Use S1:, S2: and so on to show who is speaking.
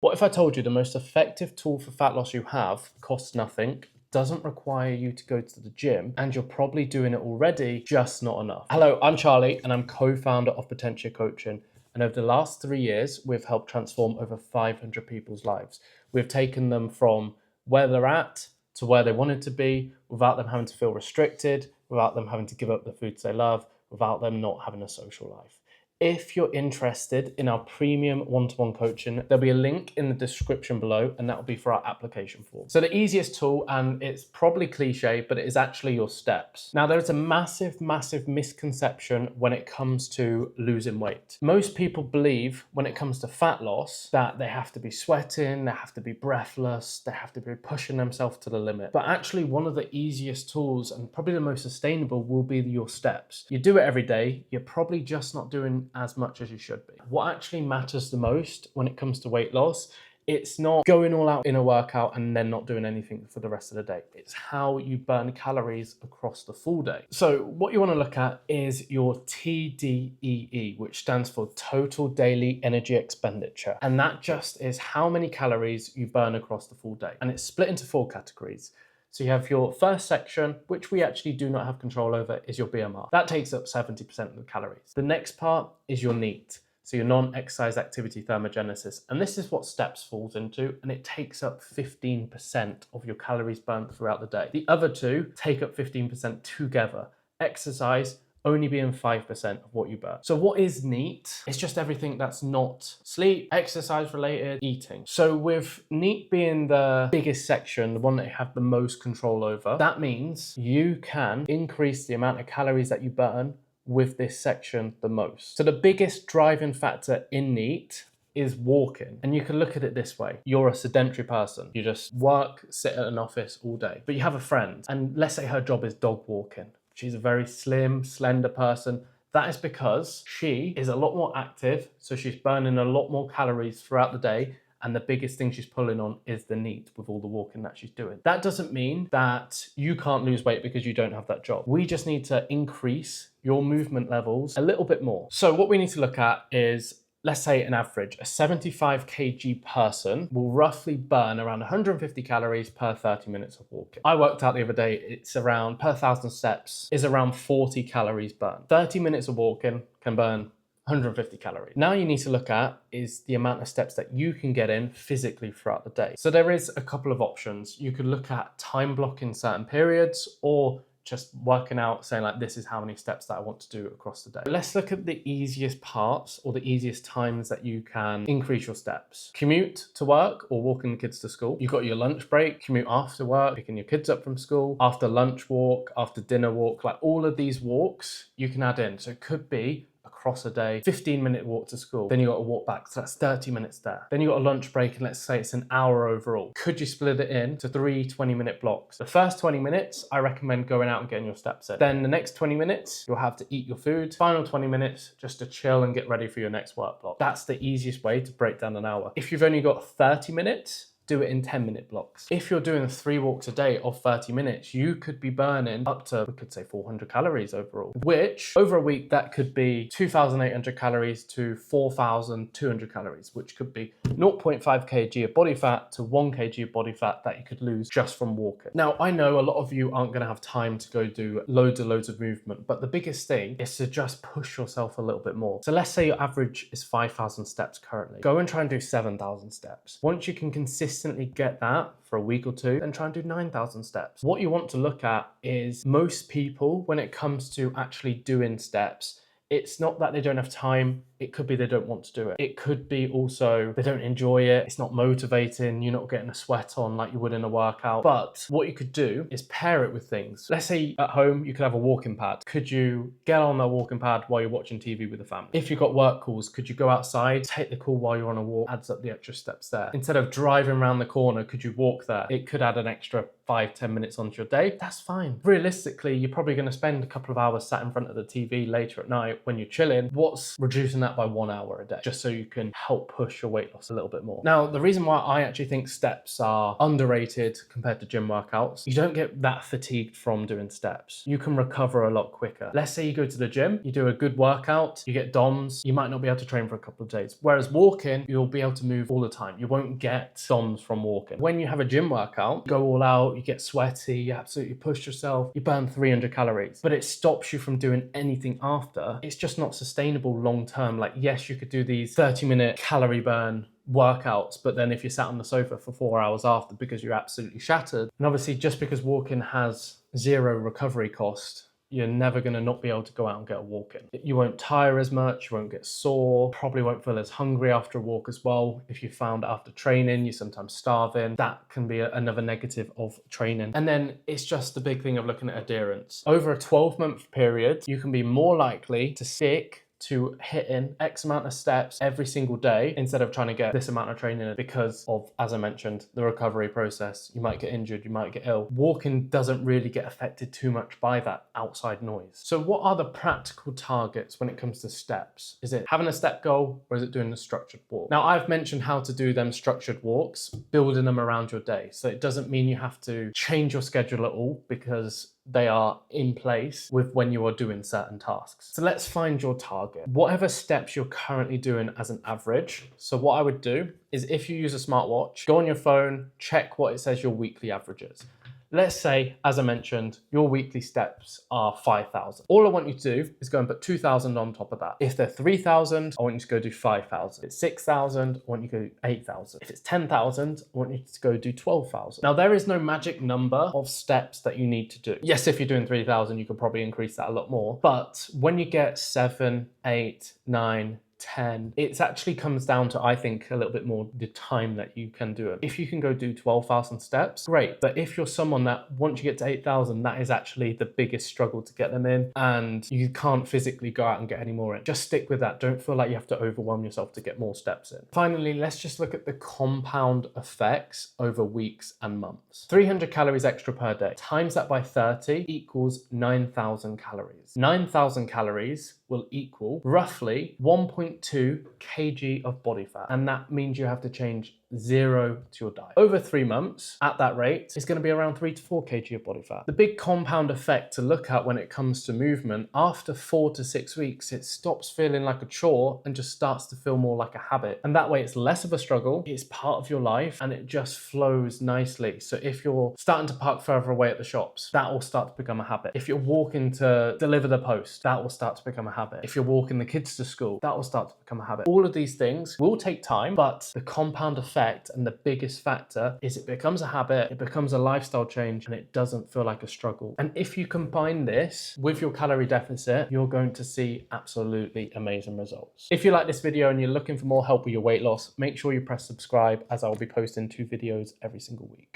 S1: What if I told you the most effective tool for fat loss you have costs nothing, doesn't require you to go to the gym, and you're probably doing it already, just not enough? Hello, I'm Charlie, and I'm co-founder of Potentia Coaching. And over the last 3 years, we've helped transform over 500 people's lives. We've taken them from where they're at to where they wanted to be without them having to feel restricted, without them having to give up the foods they love, without them not having a social life. If you're interested in our premium one-to-one coaching, there'll be a link in the description below, and that will be for our application form. So the easiest tool, and it's probably cliche, but it is actually your steps. Now, there's a massive misconception when it comes to losing weight. Most people believe when it comes to fat loss that they have to be sweating, they have to be breathless, they have to be pushing themselves to the limit. But actually, one of the easiest tools and probably the most sustainable will be your steps. You do it every day, you're probably just not doing as much as you should be. What actually matters the most when it comes to weight loss, it's not going all out in a workout and then not doing anything for the rest of the day. It's how you burn calories across the full day. So what you want to look at is your TDEE, which stands for Total Daily Energy Expenditure. And that just is how many calories you burn across the full day. And it's split into 4 categories. So you have your first section, which we actually do not have control over, is your BMR. That takes up 70% of the calories. The next part is your NEAT, so your non-exercise activity thermogenesis. And this is what steps falls into, and it takes up 15% of your calories burnt throughout the day. The other two take up 15% together. Exercise only being 5% of what you burn. So what is NEAT? It's just everything that's not sleep, exercise related, eating. So with NEAT being the biggest section, the one that you have the most control over, that means you can increase the amount of calories that you burn with this section the most. So the biggest driving factor in NEAT is walking. And you can look at it this way. You're a sedentary person. You just work, sit at an office all day, but you have a friend, and let's say her job is dog walking. She's a very slim, slender person. That is because she is a lot more active, so she's burning a lot more calories throughout the day, and the biggest thing she's pulling on is the NEAT with all the walking that she's doing. That doesn't mean that you can't lose weight because you don't have that job. We just need to increase your movement levels a little bit more. So what we need to look at is, let's say an average, a 75 kg person will roughly burn around 150 calories per 30 minutes of walking. I worked out the other day, it's around, per 1,000 steps, is around 40 calories burned. 30 minutes of walking can burn 150 calories. Now you need to look at is the amount of steps that you can get in physically throughout the day. So there is a couple of options. You could look at time blocking certain periods, or just working out, saying like, this is how many steps that I want to do across the day. Let's look at the easiest parts or the easiest times that you can increase your steps. Commute to work or walking the kids to school. You've got your lunch break, commute after work, picking your kids up from school, after lunch walk, after dinner walk, like all of these walks you can add in. So it could be across a day, 15-minute walk to school, then you got to walk back, so that's 30 minutes there. Then you got a lunch break, and let's say it's an hour overall. Could you split it into 3 20-minute blocks? The first 20 minutes, I recommend going out and getting your steps in. Then the next 20 minutes, you'll have to eat your food. Final 20 minutes, just to chill and get ready for your next work block. That's the easiest way to break down an hour. If you've only got 30 minutes, do it in 10-minute blocks. If you're doing 3 walks a day of 30 minutes, you could be burning up to, we could say 400 calories overall, which over a week, that could be 2,800 calories to 4,200 calories, which could be 0.5 kg of body fat to 1 kg of body fat that you could lose just from walking. Now, I know a lot of you aren't gonna have time to go do loads of movement, but the biggest thing is to just push yourself a little bit more. So let's say your average is 5,000 steps currently. Go and try and do 7,000 steps. Once you can consistently get that for a week or two, then try and do 9,000 steps. What you want to look at is most people, when it comes to actually doing steps, it's not that they don't have time. It could be they don't want to do it. It could be also they don't enjoy it. It's not motivating. You're not getting a sweat on like you would in a workout. But what you could do is pair it with things. Let's say at home, you could have a walking pad. Could you get on that walking pad while you're watching TV with the family? If you've got work calls, could you go outside, take the call while you're on a walk, adds up the extra steps there. Instead of driving around the corner, could you walk there? It could add an extra 5-10 minutes onto your day. That's fine. Realistically, you're probably going to spend a couple of hours sat in front of the TV later at night when you're chilling. What's reducing that that by 1 hour a day, just so you can help push your weight loss a little bit more. Now, the reason why I actually think steps are underrated compared to gym workouts, you don't get that fatigued from doing steps. You can recover a lot quicker. Let's say you go to the gym, you do a good workout, you get DOMS, you might not be able to train for a couple of days. Whereas walking, you'll be able to move all the time. You won't get DOMS from walking. When you have a gym workout, you go all out, you get sweaty, you absolutely push yourself, you burn 300 calories, but it stops you from doing anything after. It's just not sustainable long term. Like, yes, you could do these 30-minute calorie burn workouts, but then if you're sat on the sofa for 4 hours after because you're absolutely shattered, and obviously just because walking has zero recovery cost, you're never going to not be able to go out and get a walk in. You won't tire as much, you won't get sore, probably won't feel as hungry after a walk as well. If you found after training, you're sometimes starving, that can be another negative of training. And then it's just the big thing of looking at adherence. Over a 12-month period, you can be more likely to stick to hitting X amount of steps every single day instead of trying to get this amount of training because of, as I mentioned, the recovery process. You might get injured, you might get ill. Walking doesn't really get affected too much by that outside noise. So what are the practical targets when it comes to steps? Is it having a step goal or is it doing a structured walk? Now, I've mentioned how to do them structured walks, building them around your day. So it doesn't mean you have to change your schedule at all because they are in place with when you are doing certain tasks. So let's find your target. Whatever steps you're currently doing as an average. So what I would do is, if you use a smartwatch, go on your phone, check what it says your weekly average is. Let's say, as I mentioned, your weekly steps are 5,000. All I want you to do is go and put 2,000 on top of that. If they're 3,000, I want you to go do 5,000. If it's 6,000, I want you to go do 8,000. If it's 10,000, I want you to go do 12,000. Now, there is no magic number of steps that you need to do. Yes, if you're doing 3,000, you could probably increase that a lot more. But when you get 7, 8, 9, 10, it actually comes down to, I think, a little bit more the time that you can do it. If you can go do 12,000 steps, great. But if you're someone that once you get to 8,000, that is actually the biggest struggle to get them in and you can't physically go out and get any more in, just stick with that. Don't feel like you have to overwhelm yourself to get more steps in. Finally, let's just look at the compound effects over weeks and months. 300 calories extra per day, times that by 30 equals 9,000 calories. 9,000 calories will equal roughly 1.2 kg of body fat. And that means you have to change 0 to your diet. Over 3 months, at that rate, it's going to be around 3 to 4 kg of body fat. The big compound effect to look at when it comes to movement, after 4 to 6 weeks, it stops feeling like a chore and just starts to feel more like a habit. And that way it's less of a struggle, it's part of your life, and it just flows nicely. So if you're starting to park further away at the shops, that will start to become a habit. If you're walking to deliver the post, that will start to become a habit. If you're walking the kids to school, that will start to become a habit. All of these things will take time, but the compound effect and the biggest factor is it becomes a habit, it becomes a lifestyle change, and it doesn't feel like a struggle. And if you combine this with your calorie deficit, you're going to see absolutely amazing results. If you like this video and you're looking for more help with your weight loss, make sure you press subscribe, as I will be posting 2 videos every single week.